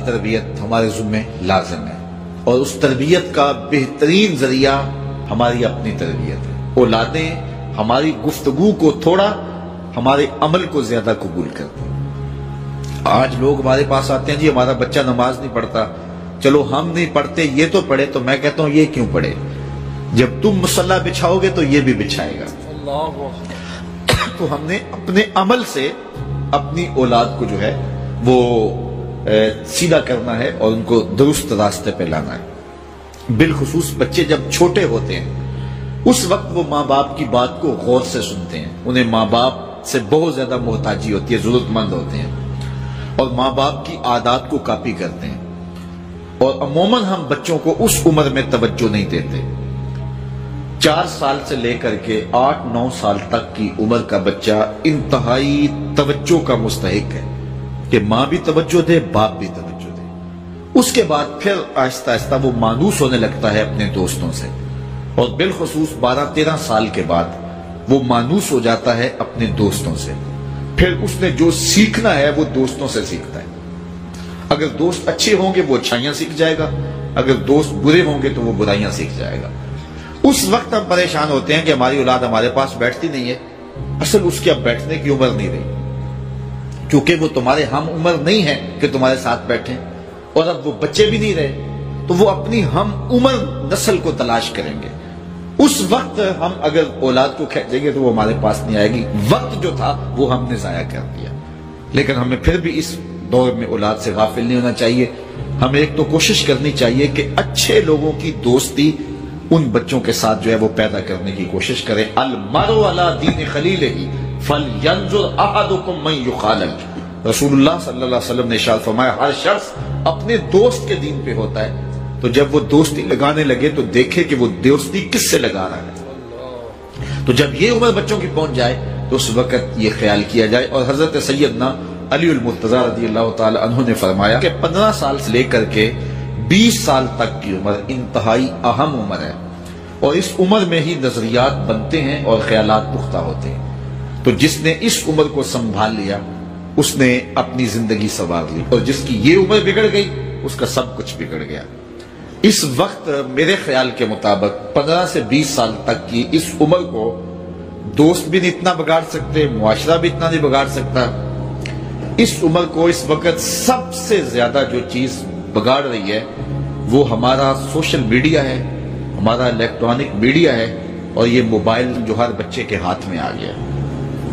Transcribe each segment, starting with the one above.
تربیت ہمارے ذمہ لازم ہے، اور اس تربیت کا بہترین ذریعہ ہماری اپنی تربیت ہے۔ اولادیں ہماری گفتگو کو تھوڑا، ہمارے عمل کو زیادہ قبول کرتے ہیں۔ آج لوگ ہمارے پاس آتے ہیں، جی ہمارا بچہ نماز نہیں پڑھتا، چلو ہم نہیں پڑھتے یہ تو پڑھے، تو میں کہتا ہوں یہ کیوں پڑھے؟ جب تم مصلی بچھاؤ گے تو یہ بھی بچھائے گا۔ تو ہم نے اپنے عمل سے اپنی اولاد کو جو ہے وہ سیدھا کرنا ہے اور ان کو درست راستے پہ لانا ہے۔ بالخصوص بچے جب چھوٹے ہوتے ہیں اس وقت وہ ماں باپ کی بات کو غور سے سنتے ہیں، انہیں ماں باپ سے بہت زیادہ محتاجی ہوتی ہے، ضرورت مند ہوتے ہیں، اور ماں باپ کی عادات کو کاپی کرتے ہیں، اور عموماً ہم بچوں کو اس عمر میں توجہ نہیں دیتے۔ 4 سال سے لے کر کے 8-9 سال تک کی عمر کا بچہ انتہائی توجہ کا مستحق ہے کہ ماں بھی توجہ دے، باپ بھی توجہ دے۔ اس کے بعد پھر آہستہ آہستہ وہ مانوس ہونے لگتا ہے اپنے دوستوں سے، اور بالخصوص 12-13 سال کے بعد وہ مانوس ہو جاتا ہے اپنے دوستوں سے۔ پھر اس نے جو سیکھنا ہے وہ دوستوں سے سیکھتا ہے۔ اگر دوست اچھے ہوں گے وہ اچھائیاں سیکھ جائے گا، اگر دوست برے ہوں گے تو وہ برائیاں سیکھ جائے گا۔ اس وقت ہم پریشان ہوتے ہیں کہ ہماری اولاد ہمارے پاس بیٹھتی نہیں ہے۔ اصل اس کی اب بیٹھنے کی عمر نہیں رہی، کیونکہ وہ تمہارے ہم عمر نہیں ہے کہ تمہارے ساتھ بیٹھیں، اور اب وہ بچے بھی نہیں رہے تو وہ اپنی ہم عمر نسل کو تلاش کریں گے۔ اس وقت ہم اگر اولاد کو کھینچیں گے تو وہ ہمارے پاس نہیں آئے گی۔ وقت جو تھا وہ ہم نے ضائع کر دیا۔ لیکن ہمیں پھر بھی اس دور میں اولاد سے غافل نہیں ہونا چاہیے۔ ہمیں ایک تو کوشش کرنی چاہیے کہ اچھے لوگوں کی دوستی ان بچوں کے ساتھ جو ہے وہ پیدا کرنے کی کوشش کرے۔ المرء علی دین خلیلہ فلینظر احدکم من یخالل، رسول اللہ صلی اللہ علیہ وسلم نے ارشاد فرمایا ہر شخص اپنے دوست کے دین پہ ہوتا ہے، تو جب وہ دوستی لگانے لگے تو دیکھے کہ وہ دوستی کس سے لگا رہا ہے۔ تو جب یہ عمر بچوں کی پہنچ جائے تو اس وقت یہ خیال کیا جائے۔ اور حضرت سیدنا علی المرتضیٰ رضی اللہ تعالی عنہ نے فرمایا کہ 15 سال سے لے کر کے 20 سال تک کی عمر انتہائی اہم عمر ہے، اور اس عمر میں ہی نظریات بنتے ہیں اور خیالات پختہ ہوتے ہیں۔ تو جس نے اس عمر کو سنبھال لیا اس نے اپنی زندگی سنوار لی، اور جس کی یہ عمر بگڑ گئی اس کا سب کچھ بگڑ گیا۔ اس وقت میرے خیال کے مطابق 15 سے 20 سال تک کی اس عمر کو دوست بھی نہیں اتنا بگاڑ سکتے، معاشرہ بھی اتنا نہیں بگاڑ سکتا۔ اس عمر کو اس وقت سب سے زیادہ جو چیز بگاڑ رہی ہے وہ ہمارا سوشل میڈیا ہے، ہمارا الیکٹرانک میڈیا ہے، اور یہ موبائل جو ہر بچے کے ہاتھ میں آ گیا ہے۔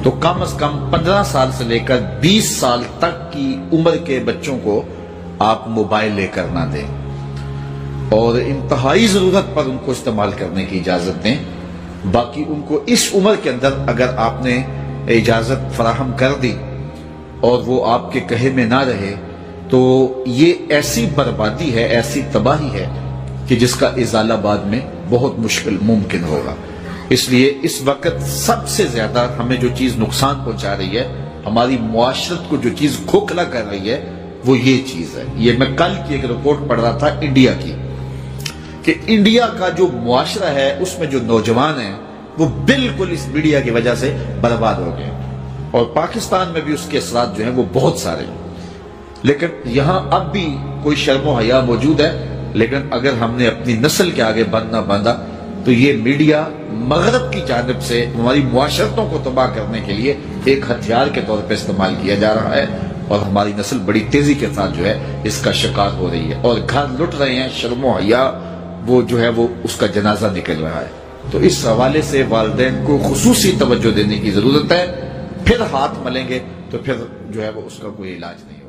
تو کم از کم 15 سال سے لے کر 20 سال تک کی عمر کے بچوں کو آپ موبائل لے کر نہ دیں، اور انتہائی ضرورت پر ان کو استعمال کرنے کی اجازت دیں۔ باقی ان کو اس عمر کے اندر اگر آپ نے اجازت فراہم کر دی اور وہ آپ کے کہے میں نہ رہے تو یہ ایسی بربادی ہے، ایسی تباہی ہے کہ جس کا ازالہ بعد میں بہت مشکل ممکن ہوگا۔ اس لیے اس وقت سب سے زیادہ ہمیں جو چیز نقصان پہنچا رہی ہے، ہماری معاشرت کو جو چیز کھوکھلا کر رہی ہے وہ یہ چیز ہے۔ یہ میں کل کی ایک رپورٹ پڑھ رہا تھا انڈیا کی، کہ انڈیا کا جو معاشرہ ہے اس میں جو نوجوان ہیں وہ بالکل اس میڈیا کی وجہ سے برباد ہو گئے، اور پاکستان میں بھی اس کے اثرات جو ہیں وہ بہت سارے ہیں۔ لیکن یہاں اب بھی کوئی شرم و حیا موجود ہے، لیکن اگر ہم نے اپنی نسل کے آگے بند نہ باندھا تو یہ میڈیا مغرب کی جانب سے ہماری معاشرتوں کو تباہ کرنے کے لیے ایک ہتھیار کے طور پہ استعمال کیا جا رہا ہے، اور ہماری نسل بڑی تیزی کے ساتھ جو ہے اس کا شکار ہو رہی ہے، اور گھر لٹ رہے ہیں، شرم و حیا وہ جو ہے وہ اس کا جنازہ نکل رہا ہے۔ تو اس حوالے سے والدین کو خصوصی توجہ دینے کی ضرورت ہے۔ پھر ہاتھ ملیں گے تو پھر جو ہے وہ اس کا کوئی علاج نہیں ہے۔